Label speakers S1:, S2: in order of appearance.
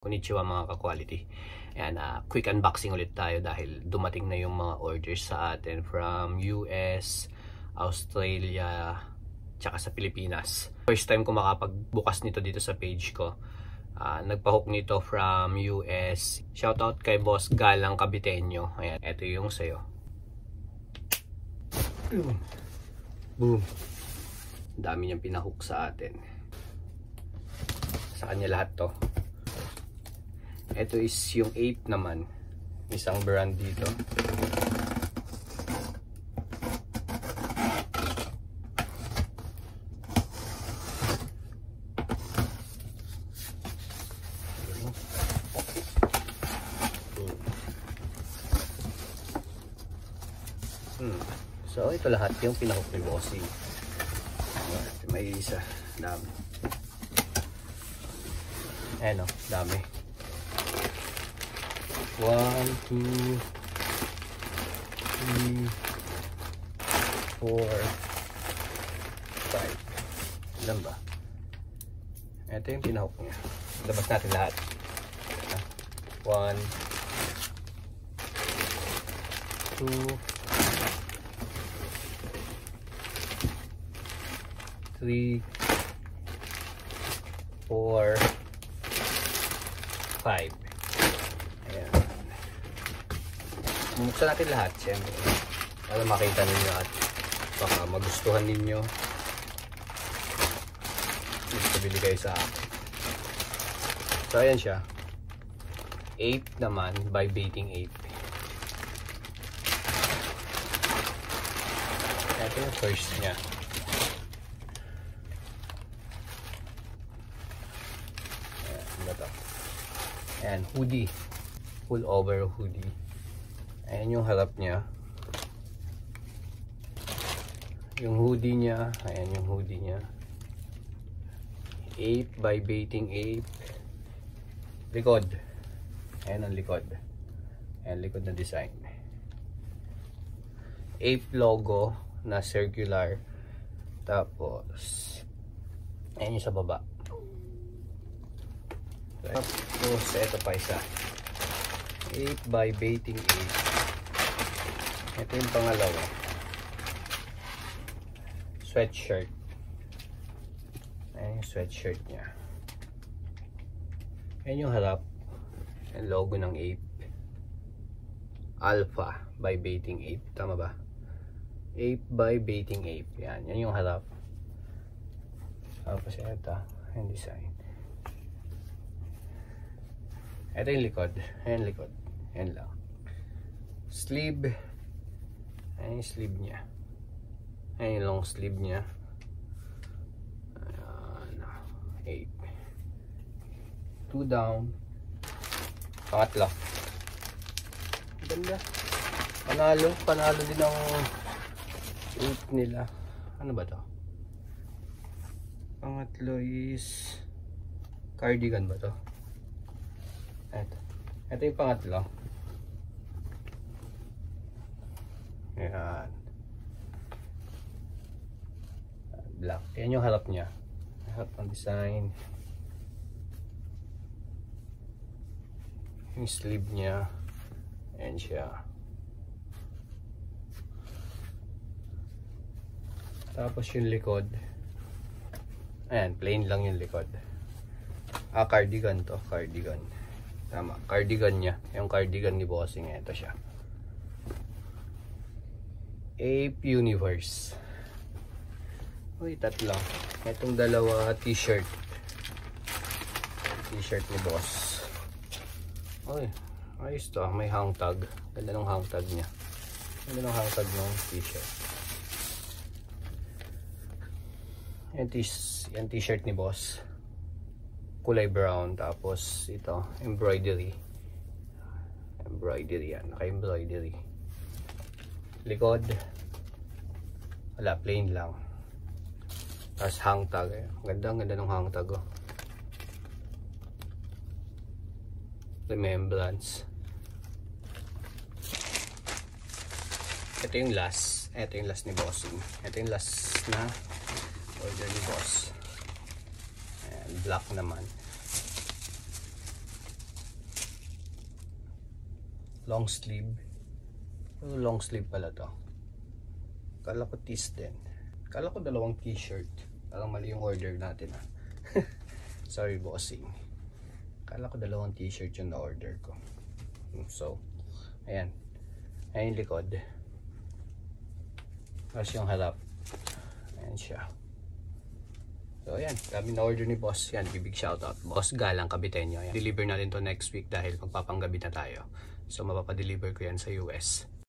S1: Konnichiwa mga ka-quality. Ayan, quick unboxing ulit tayo dahil dumating na yung mga orders sa atin from US, Australia, tsaka sa Pilipinas. First time ko makapagbukas nito dito sa page ko. Nagpahook nito from US. Shoutout kay Boss Galang Cabiteño. Ayan, ito yung sayo. Boom. Dami niyang pinahook sa atin. Sa kanya lahat to. Ito is yung 8 naman. Isang brand dito. So ito lahat yung pinahook ni Bossy. May isa. Dami. Ayan o, dami. 1, 2, 3, 4, 5. Ilan ba? Ito yung pinahook niya. Labas natin lahat. 1, 2, 3, 4, 5. Ayan. Bumuksan natin lahat, siyempre. Para makita ninyo at baka magustuhan ninyo. Bili kayo sa akin. So, ayan siya. 8 naman by Baiting 8. Ito yung first niya. Ayan, ano to? Ayan, hoodie. Full over hoodie. Ayan yung harap niya. Yung hoodie niya. Ayan yung hoodie niya. 8 by Baiting 8. Likod. Ayan ang likod. Ayan likod na design. 8 logo na circular. Tapos ayan yung sa baba. Tapos ito pa isa. 8 by Baiting 8. Ito yung pangalawa. Sweatshirt. Ayan yung sweatshirt niya. Ayan yung harap. Yung logo ng 8. Alpha by Baiting 8. Tama ba? 8 by Baiting 8. Yan. Yan yung harap. Tapos ito. Yung design. Ito yung likod. Ayan likod. Ayan lang. Sleeve. Ayan yung sleeve niya. Ayan yung long sleeve niya. Ayan. 8. 2 down. Pangatlo. Ganda. Panalo. Panalo din ang 8 nila. Ano ba to? Pangatlo is cardigan ba to? Ito. Ito yung pangatlo. Ayan. Black. Ayan yung harap niya. Harap ng design. Yung sleeve niya. Ayan siya. Tapos yung likod. Ayan. Plain lang yung likod. Cardigan to. Cardigan. Tama. Cardigan niya. Yung cardigan ni Bossing. Ito siya. Ape Universe. Uy, tatlo. Itong dalawa t-shirt. T-shirt ni Boss. Uy, ayos to. May hang tag. Ganda ng hang tag niya. Ganda ng hang tag ng t-shirt. Yan t-shirt ni Boss. Kulay brown. Tapos ito, embroidery. Embroidery yan. Naka-embroidery. Likod. Wala, plain lang. Tapos hang tag. Ganda ng hang tag. Oh. Remembrance. Ito yung last. Ito yung last ni Bossing. Ito yung last na order ni Boss. Ayan, black naman. long sleeve. Long sleeve pala to. Kala ko tees din. Kala ko dalawang t-shirt. Parang mali yung order natin ah. Sorry bossing. Kala ko dalawang t-shirt yung na-order ko. So, ayan. Ayan yung likod. Tapos yung harap. Ayan siya. So ayan, kami na-order ni boss. Yan, big shoutout. Boss Galang Kabitenyo. Ayan. Deliver natin to next week dahil magpapanggabi na tayo. So mapapadeliver ko yan sa US.